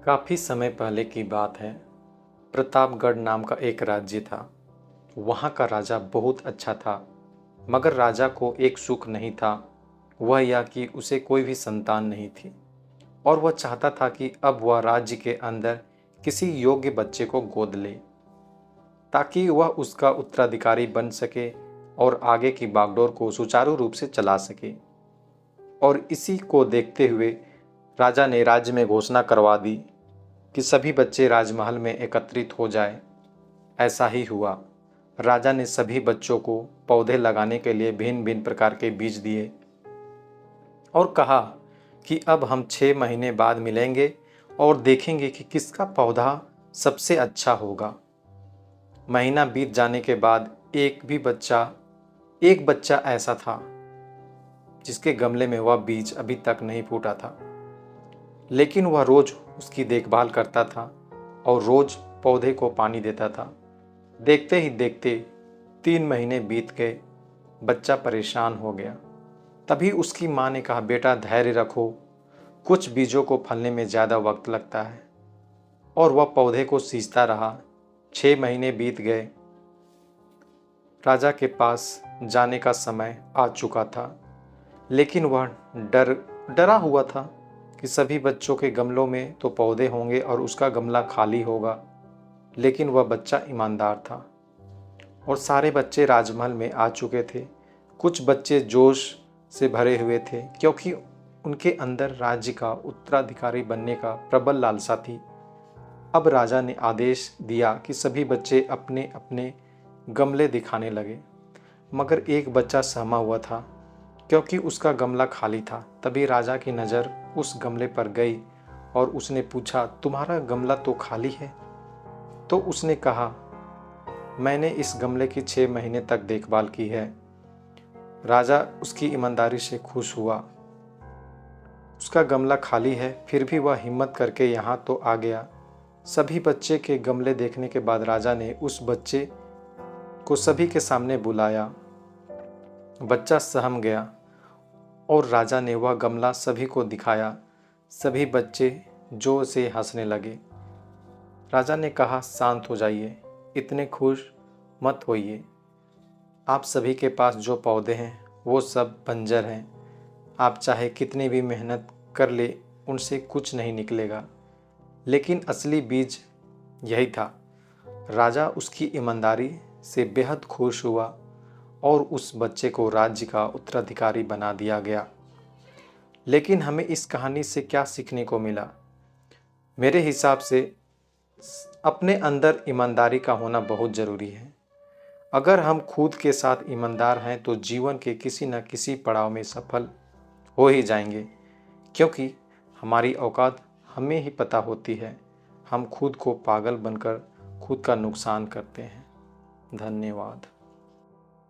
काफ़ी समय पहले की बात है। प्रतापगढ़ नाम का एक राज्य था। वहाँ का राजा बहुत अच्छा था, मगर राजा को एक सुख नहीं था, वह यह कि उसे कोई भी संतान नहीं थी और वह चाहता था कि अब वह राज्य के अंदर किसी योग्य बच्चे को गोद ले, ताकि वह उसका उत्तराधिकारी बन सके और आगे की बागडोर को सुचारू रूप से चला सके। और इसी को देखते हुए राजा ने राज्य में घोषणा करवा दी कि सभी बच्चे राजमहल में एकत्रित हो जाए। ऐसा ही हुआ। राजा ने सभी बच्चों को पौधे लगाने के लिए भिन्न भिन्न प्रकार के बीज दिए और कहा कि अब हम 6 महीने बाद मिलेंगे और देखेंगे कि किसका पौधा सबसे अच्छा होगा। महीना बीत जाने के बाद एक बच्चा ऐसा था जिसके गमले में वह बीज अभी तक नहीं फूटा था, लेकिन वह रोज उसकी देखभाल करता था और रोज पौधे को पानी देता था। देखते ही देखते 3 महीने बीत गए। बच्चा परेशान हो गया। तभी उसकी माँ ने कहा, बेटा धैर्य रखो, कुछ बीजों को फलने में ज़्यादा वक्त लगता है। और वह पौधे को सींचता रहा। 6 महीने बीत गए। राजा के पास जाने का समय आ चुका था, लेकिन वह डरा हुआ था कि सभी बच्चों के गमलों में तो पौधे होंगे और उसका गमला खाली होगा। लेकिन वह बच्चा ईमानदार था और सारे बच्चे राजमहल में आ चुके थे। कुछ बच्चे जोश से भरे हुए थे क्योंकि उनके अंदर राज्य का उत्तराधिकारी बनने का प्रबल लालसा थी। अब राजा ने आदेश दिया कि सभी बच्चे अपने अपने गमले दिखाने लगे, मगर एक बच्चा सहमा हुआ था क्योंकि उसका गमला खाली था। तभी राजा की नज़र उस गमले पर गई और उसने पूछा, तुम्हारा गमला तो खाली है? तो उसने कहा, मैंने इस गमले की 6 महीने तक देखभाल की है। राजा उसकी ईमानदारी से खुश हुआ। उसका गमला खाली है, फिर भी वह हिम्मत करके यहाँ तो आ गया। सभी बच्चे के गमले देखने के बाद राजा ने उस बच्चे को सभी के सामने बुलाया। बच्चा सहम गया और राजा ने वह गमला सभी को दिखाया। सभी बच्चे जोर से हंसने लगे। राजा ने कहा, शांत हो जाइए, इतने खुश मत होइए। आप सभी के पास जो पौधे हैं वो सब बंजर हैं। आप चाहे कितनी भी मेहनत कर ले, उनसे कुछ नहीं निकलेगा। लेकिन असली बीज यही था। राजा उसकी ईमानदारी से बेहद खुश हुआ और उस बच्चे को राज्य का उत्तराधिकारी बना दिया गया। लेकिन हमें इस कहानी से क्या सीखने को मिला? मेरे हिसाब से अपने अंदर ईमानदारी का होना बहुत ज़रूरी है। अगर हम खुद के साथ ईमानदार हैं तो जीवन के किसी न किसी पड़ाव में सफल हो ही जाएंगे, क्योंकि हमारी औकात हमें ही पता होती है। हम खुद को पागल बनकर खुद का नुकसान करते हैं। धन्यवाद।